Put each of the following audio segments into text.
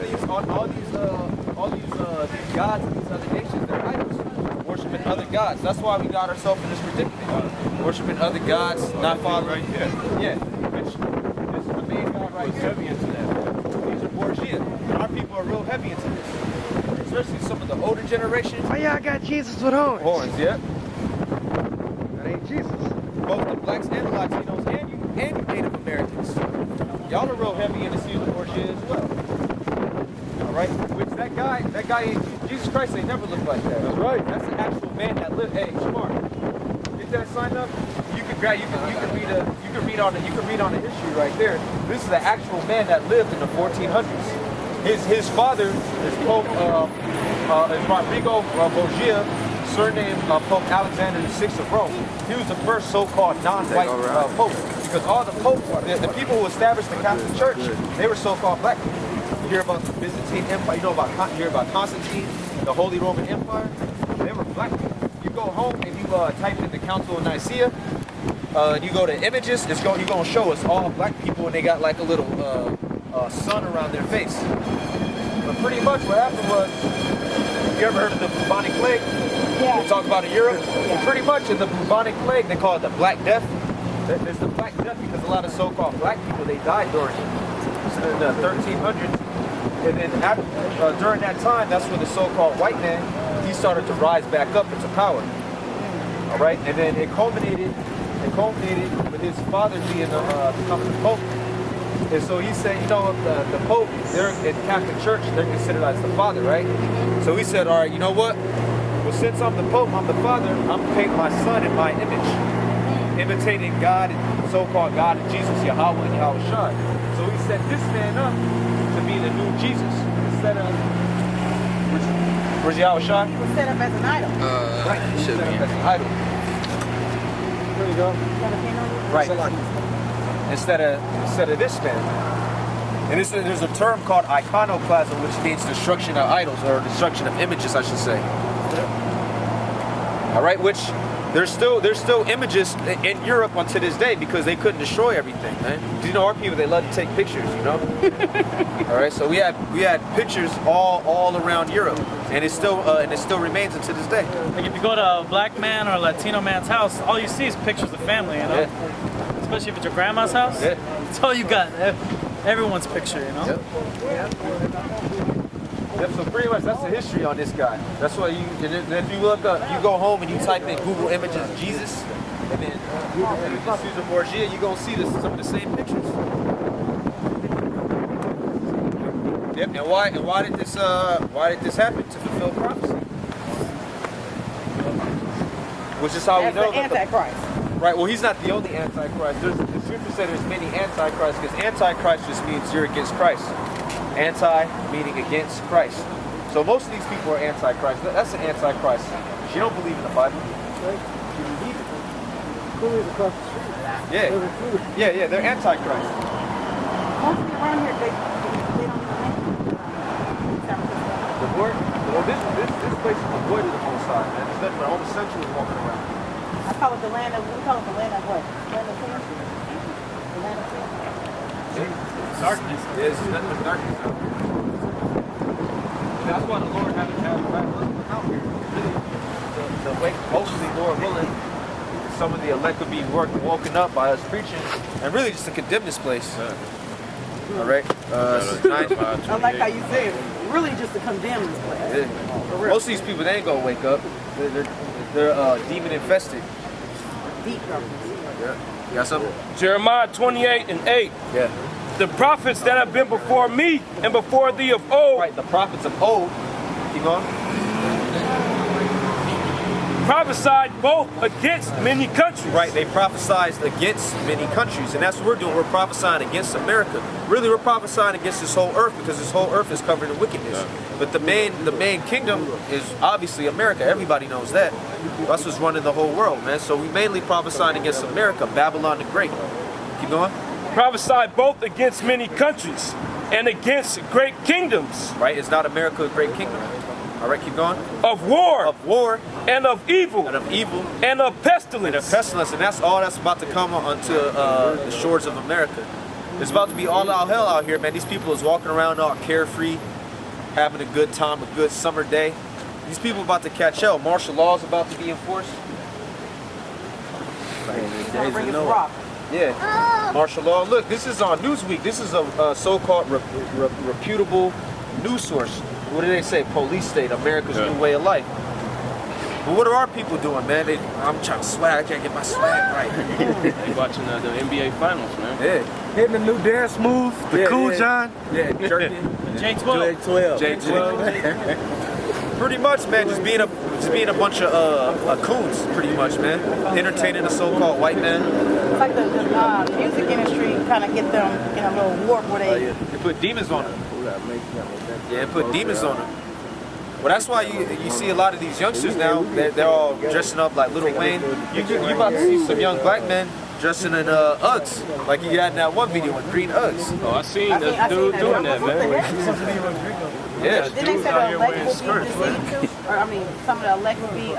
these gods and these other nations, they're idols, worshiping other gods. That's why we got ourselves in this predicament, worshiping other gods, not following. Right here. Yeah, which this is the main god right here. Heavy into that. These are Borgia. Our people are real heavy into this, especially some of the older generation. Oh yeah, I got Jesus with horns. Horns, yeah. That ain't Jesus. Both the blacks and the Latinos and you Native Americans. Y'all are real heavy into Caesar Borgia as well. All right, which that guy, Jesus Christ ain't never looked like that. That's right. That's an actual man that lived. Hey, Shamar, get that sign up. You can read on the history right there. This is the actual man that lived in the 1400s. His father is Pope is Rodrigo Borgia, surnamed Pope Alexander VI of Rome. He was the first so-called non-white pope, because all the popes, the people who established the Catholic Church, they were so-called black people. You hear about the Byzantine Empire, you hear about Constantine, the Holy Roman Empire. They were black people. You go home and you type in the Council of Nicaea. You go to images. You're gonna show us all black people, and they got like a little sun around their face. But pretty much what happened was, you ever heard of the bubonic plague? Yeah. We talk about in Europe. Yeah. Well, pretty much in the bubonic plague, they call it the Black Death. There's the Black Death because a lot of so-called black people, they died during the 1300s. And then during that time, that's when the so-called white man, he started to rise back up into power. All right, and then it culminated with his father being becoming the Pope. And so he said, you know, the Pope, they're in Catholic Church, they're considered as the father, right? So he said, all right, you know what? Well, since I'm the Pope, I'm the father, I'm going to paint my son in my image, imitating God and so-called God and Jesus, Yahweh and Yahweh Shai. So he set this man up to be the new Jesus, instead of, where's Yahweh Shai? He was set up as an idol. Right, he should set be. up as an idol. There you go. Right. Instead of this man. And there's a term called iconoclasm, which means destruction of idols, or destruction of images, I should say. All right, which there's still images in Europe unto this day because they couldn't destroy everything, man. You know, our people, they love to take pictures, you know. All right, so we had pictures all around Europe, and it still remains unto this day. Like if you go to a black man or a Latino man's house, all you see is pictures of family, you know. Yeah. Especially if it's your grandma's house. Yeah. That's all you got. Everyone's picture, you know. Yep, so pretty much that's the history on this guy. That's why if you look up, you go home and you type in Google Images Jesus, and then Google Images Caesar Borgia, you're gonna see some of the same pictures. Yep, and why did this happen? To fulfill prophecy. Which is how we As know the Antichrist. Right, well, he's not the only Antichrist. The scripture said there's many Antichrists, because Antichrist just means you're against Christ. Anti meaning against Christ. So most of these people are Antichrist. That's an Antichrist. She don't believe in the Bible. She believes it. Cooley's across the street. Yeah, they're Antichrist. Most of around here, they don't even make San Francisco. The word, well, this place is the void of the Most High, man. There's nothing but homosexuals walking around. I call it the land of, we call it the land of what? Land of sin? The land of sin. Darkness. Yeah, it's nothing but darkness out here. That's why the Lord had us out here. Really, the way, hopefully, Lord willing, some of the elect will be woken up by us preaching, and really just to condemn this place. All right. I like how you say it. Really just to condemn this place. Yeah. Most of these people, they ain't gonna wake up. They're demon infested. Deep darkness. Yeah. You got something? Jeremiah 28:8. Yeah. The prophets that have been before me and before thee of old Right. The prophets of old. Keep going. prophesied both against many countries. Right, they prophesied against many countries, and that's what we're doing. We're prophesying against America. Really, we're prophesying against this whole earth, because this whole earth is covered in wickedness. But the main kingdom is obviously America. Everybody knows that. That's what's running the whole world, man. So we mainly prophesying against America, Babylon the Great. Keep going. Prophesied both against many countries and against great kingdoms. Right, it's not America a great kingdom. All right, keep going. Of war. Of war. And of evil. And of evil. And of pestilence. And of pestilence, and that's all that's about to come onto the shores of America. It's about to be all out hell out here, man. These people is walking around all carefree, having a good time, a good summer day. These people about to catch hell. Martial law is about to be enforced. Bring us rock. Yeah, martial law. Look, this is on Newsweek. This is a so-called reputable news source. What do they say? Police state, America's new way of life. But what are our people doing, man? I'm trying to swag. I can't get my swag right. They watching the NBA finals, man. Yeah, Hitting the new dance move, the Yeah, Cool yeah. John. yeah, jerking. J12. J12. Pretty much, man. Just being a bunch of coons, pretty much, man. Entertaining the so-called white man. It's like the music industry kind of get them in a little warp where they. They put demons on them. Yeah, put demons on them. Well, that's why you see a lot of these youngsters now. They're all dressing up like Lil Wayne. You about to see some young black men dressing in Uggs, like he had in that one video in green Uggs. Oh, I seen that dude doing that, man. Yeah. Didn't they say the elect will be deceived too? Or I mean, some of the elect will be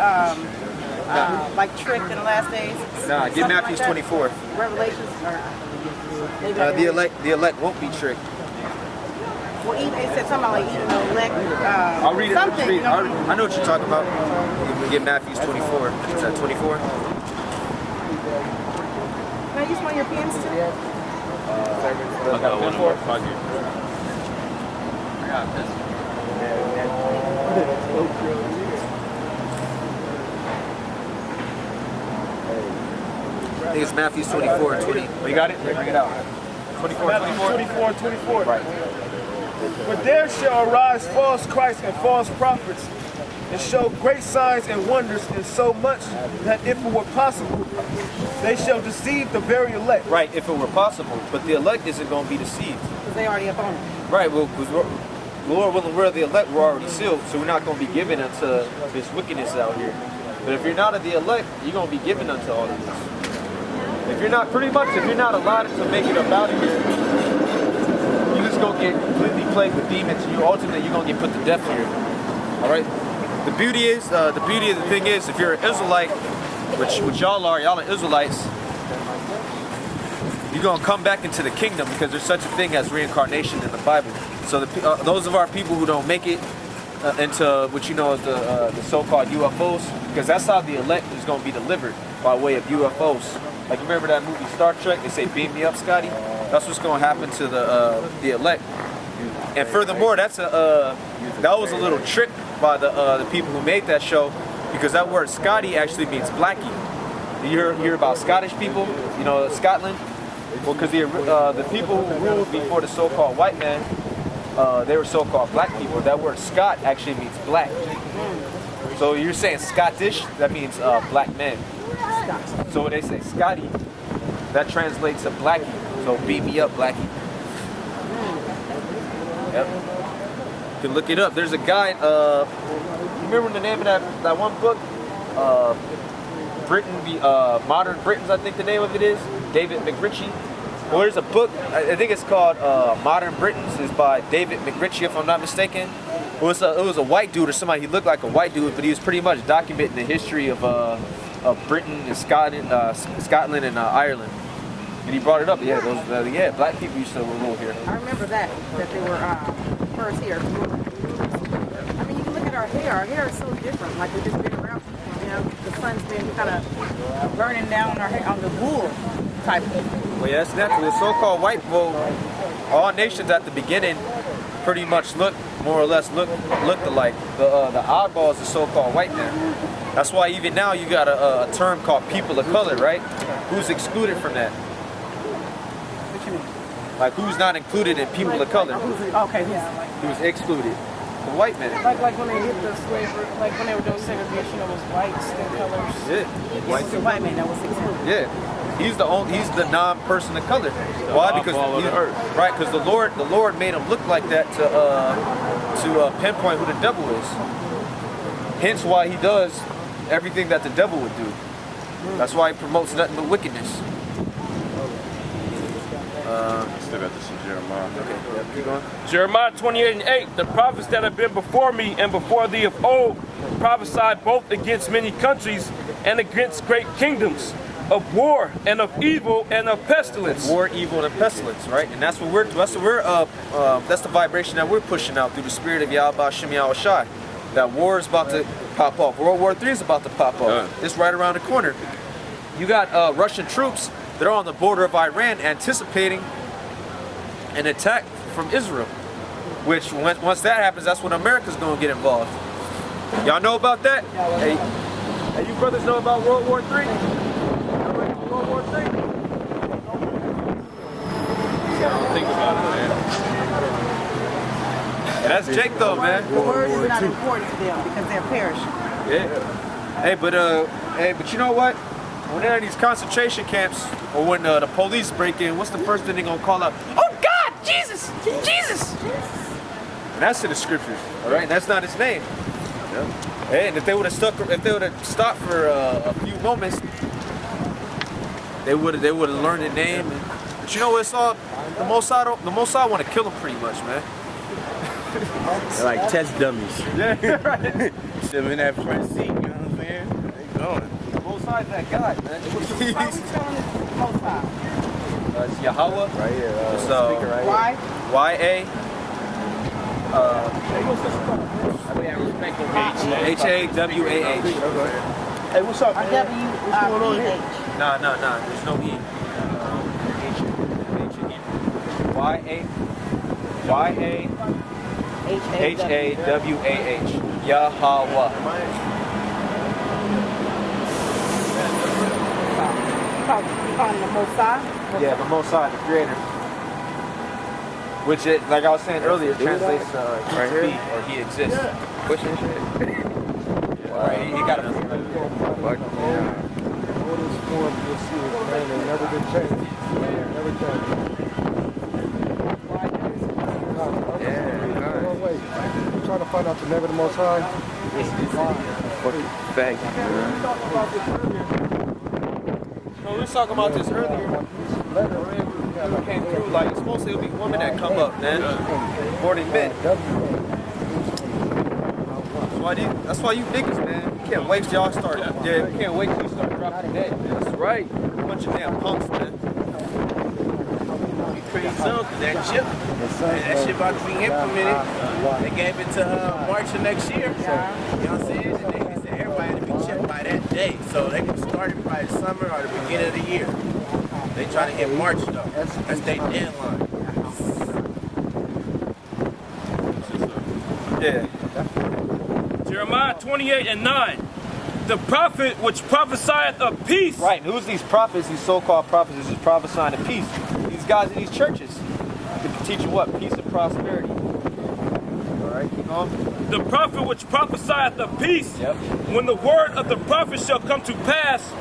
like tricked in the last days. Nah, get Something Matthews like 24. that? Revelations or maybe The elect won't be tricked. Well, they said something like even the elect. I'll read it. Something. You know? I know what you're talking about. We get Matthews 24. Is that 24? Can I use one of your pens too? I got one in my pocket. I think it's Matthews 24 and 20. You got it? Bring it out. 24, 24. Right. But there shall arise false Christs and false prophets, and show great signs and wonders, in so much that if it were possible, they shall deceive the very elect. Right, if it were possible. But the elect isn't going to be deceived. Because they already up on it. Right, well, because Lord willing, we're the elect, we're already sealed, so we're not going to be given unto this wickedness out here. But if you're not of the elect, you're going to be given unto all of this. If you're not, pretty much, if you're not allowed to make it up out of here, you're just going to get completely plagued with demons, and ultimately you're going to get put to death here. All right? The beauty of the thing is, if you're an Israelite, which y'all are Israelites, you're going to come back into the kingdom because there's such a thing as reincarnation in the Bible. So those of our people who don't make it into what you know as the so-called UFOs, because that's how the elect is going to be delivered, by way of UFOs. Like, you remember that movie Star Trek? They say, "Beam me up, Scotty." That's what's going to happen to the elect. And furthermore, that was a little trick by the people who made that show, because that word Scotty actually means blackie. You hear about Scottish people, you know, Scotland? Well, because the people who ruled before the so-called white man, they were so-called black people. That word Scot actually means black. So you're saying Scottish, that means black men. So when they say Scotty, that translates to blackie. So beat me up, blackie. Yep. You can look it up. There's a guy, you remember the name of that one book? Modern Britons, I think the name of it is. David McRitchie. Well, there's a book, I think it's called Modern Britons. It's by David McRitchie, if I'm not mistaken. It was a white dude or somebody. He looked like a white dude, but he was pretty much documenting the history of Britain and Scotland and Ireland. And he brought it up. Yeah, black people used to rule here. I remember that they were first here. I mean, you can look at our hair. Our hair is so different. Like, we've just been around, you know, the sun's been kind of burning down our hair on the wool type of thing. Well, yeah, that's natural. The so-called white, all nations at the beginning pretty much looked alike. The oddball is the so-called white man. That's why even now you got a term called people of color, right? Who's excluded from that? What you mean? Like, who's not included in people of color? Okay, Who's excluded? The white man. like when they hit the slavery, like when they were doing segregation, it was white skin colors. Yeah. White the white man that was excluded. Yeah. He's the non-person of color. Why? Because right, because the Lord made him look like that to pinpoint who the devil is. Hence why he does everything that the devil would do. That's why he promotes nothing but wickedness. Still got this in Jeremiah. Okay, yeah, keep going. Jeremiah 28:8, the prophets that have been before me and before thee of old prophesied both against many countries and against great kingdoms, of war and of evil and of pestilence. War, evil, and pestilence, right? And that's the vibration that we're pushing out through the spirit of Yahweh Shem Yahweh Shai. That war is about to pop off. World War III is about to pop off. It's right around the corner. You got Russian troops that are on the border of Iran anticipating an attack from Israel. Which, once that happens, that's when America's going to get involved. Y'all know about that? Hey, you brothers know about World War III? Y'all ready for World War III? Think about it, man. That's Jake though, man. The word is not important to them because they're perishing. Yeah. Hey, but you know what? When they're in these concentration camps, or when the police break in, what's the first thing they're gonna call out? Oh God, Jesus, Jesus! And that's in the scriptures, all right? That's not his name. Yeah. Hey, and if they would have stopped for a few moments, they would have learned the name. But you know what? It's all the Mossad want to kill them pretty much, man. They're like test dummies. Yeah, right. Sit in that front seat, you know what I'm saying? They going. Mossad, that guy, man. Why we telling this most high? It's Yahweh. Right here. It's, Speaker right Why? Y-A. H-A-W-A-H. Hey, what's up, Or man? W-I-P-H. Nah. There's no E. Y-A-H-A-W-A-H. Yahweh. You calling the Mossad? Yeah, the Mossad, the creator. Which, like I was saying earlier, translates Right here? he or he exists. Pushing shit. Right, he got a... All this form, you'll see it, man. They never been changed. Never changed. Wait. I'm trying to find out the name of the Most High. Fact. No, we was talking about this earlier. Came through, like, it's mostly it'll be women that come up, man. More than men. That's why you niggas, man. You can't wait till y'all start. Yeah, you can't wait till you start dropping dead, man. That's right. Bunch of damn punks, man. Crazy zone, cause that chip, that shit about to be implemented. They gave it to March of next year. You know what I'm saying? And they said everybody had to be chipped by that day. So they can start it by the summer or the beginning of the year. They try to hit March though. That's their deadline. Yeah. Jeremiah 28:9. The prophet which prophesieth of peace. Right, and who's these prophets, these so-called prophets, who's prophesying of peace? These guys in these churches. To teach you what? Peace and prosperity. Alright, keep going. The prophet which prophesieth of peace. Yep. When the word of the prophet shall come to pass,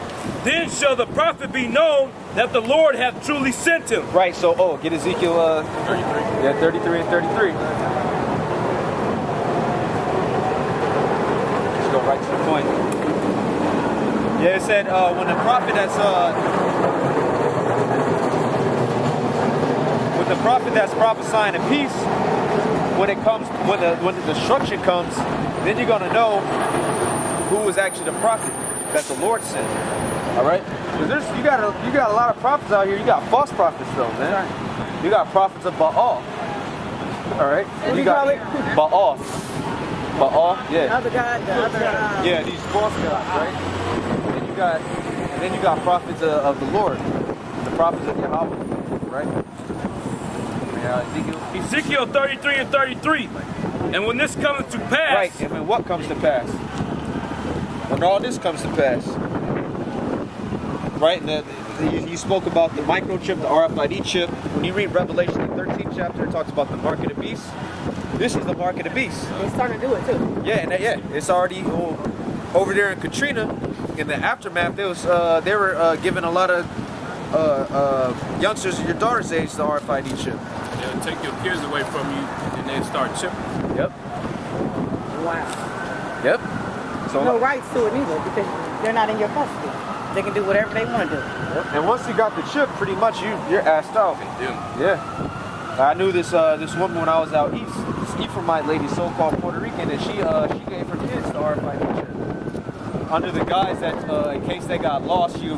then shall the prophet be known that the Lord hath truly sent him. Right, so, get Ezekiel 33. Yeah, 33 and 33. Let's go right to the point. Yeah, it said when the prophet that's prophesying of peace, when the destruction comes, then you're gonna know who was actually the prophet that the Lord sent. All right, because you got a lot of prophets out here. You got false prophets though, man. You got prophets of Baal. All right, you got Baal. Baal, yeah. Yeah, these false gods, right? And then you got prophets of the Lord, the prophets of Yahweh, right? Ezekiel 33 and 33. And when this cometh to pass. Right, and when what comes to pass? When all this comes to pass. Right, and you spoke about the microchip, the RFID chip. When you read Revelation, the 13th chapter, it talks about the mark of the beast. This is the mark of the beast. They're starting to do it too. Yeah, it's already over there in Katrina. In the aftermath, they were giving a lot of youngsters of your daughter's age the RFID chip. They'll take your kids away from you and then start chipping. Yep. Wow. Yep. So No rights to it either because they're not in your custody. They can do whatever they want to do. And once you got the chip, pretty much you're assed out. Yeah. I knew this woman when I was out east. This Ephraimite lady, so-called Puerto Rican, and she gave her kids the RFID chip. Under the guise that in case they got lost, you